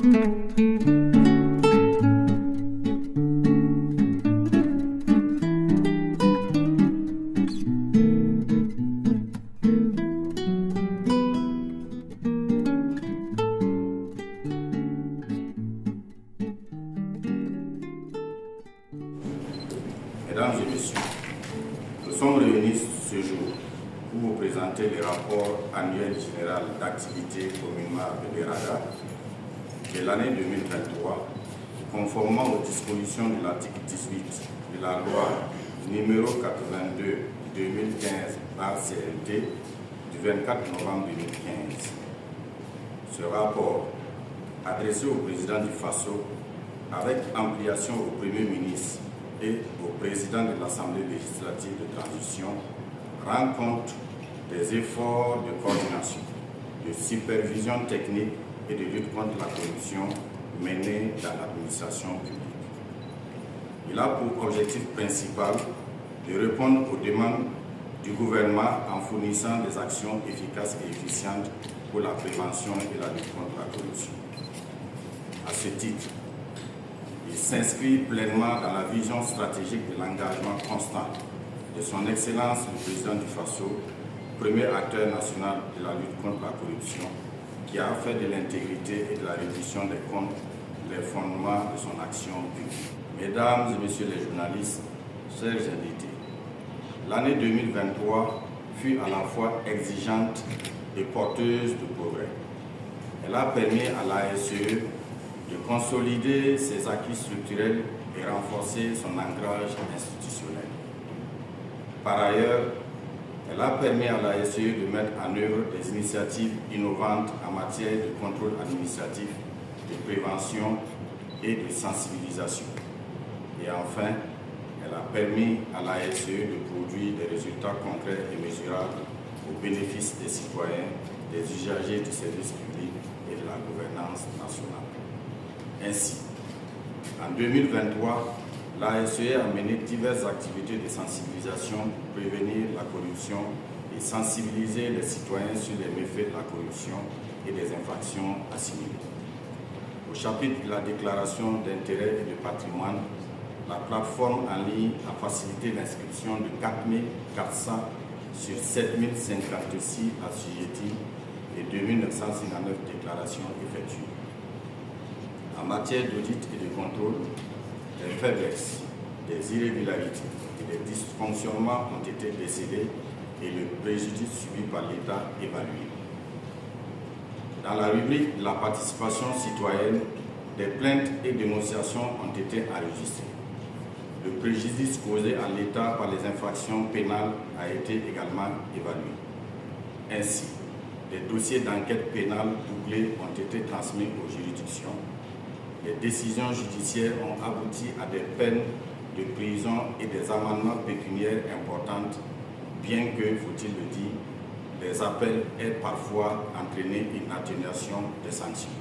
Mesdames et messieurs, nous sommes réunis ce jour pour vous présenter le rapport annuel général d'activité communément appelé RADA de l'année 2023, conformément aux dispositions de l'article 18 de la loi numéro 82/2015/CLT du 24 novembre 2015. Ce rapport, adressé au président du FASO avec ampliation au Premier ministre et au président de l'Assemblée législative de transition, rend compte des efforts de coordination, de supervision technique et de lutte contre la corruption menés dans l'administration publique. Il a pour objectif principal de répondre aux demandes du gouvernement en fournissant des actions efficaces et efficientes pour la prévention et la lutte contre la corruption. À ce titre, il s'inscrit pleinement dans la vision stratégique de l'engagement constant de son Excellence le Président du FASO, premier acteur national de la lutte contre la corruption, qui a fait de l'intégrité et de la reddition des comptes les fondements de son action publique. Mesdames et messieurs les journalistes, chers invités, l'année 2023 fut à la fois exigeante et porteuse de progrès. Elle a permis à l'ASE de consolider ses acquis structurels et renforcer son ancrage institutionnel. Par ailleurs, elle a permis à l'ASE de mettre en œuvre des initiatives innovantes en matière de contrôle administratif, de prévention et de sensibilisation. Et enfin, elle a permis à l'ASE de produire des résultats concrets et mesurables au bénéfice des citoyens, des usagers du service public et de la gouvernance nationale. Ainsi, en 2023, l'ASE a mené diverses activités de sensibilisation pour prévenir la corruption et sensibiliser les citoyens sur les méfaits de la corruption et des infractions assimilées. Au chapitre de la déclaration d'intérêt et de patrimoine, la plateforme en ligne a facilité l'inscription de 4 400 sur 7 056 assujettis et 2 959 déclarations effectuées. En matière d'audit et de contrôle, des faiblesses, des irrégularités et des dysfonctionnements ont été décelés et le préjudice subi par l'État évalué. Dans la rubrique de la participation citoyenne, des plaintes et dénonciations ont été enregistrées. Le préjudice causé à l'État par les infractions pénales a été également évalué. Ainsi, des dossiers d'enquête pénale doublés ont été transmis aux juridictions. Les décisions judiciaires ont abouti à des peines de prison et des amendements pécuniaires importantes, bien que, faut-il le dire, les appels aient parfois entraîné une atténuation des sanctions.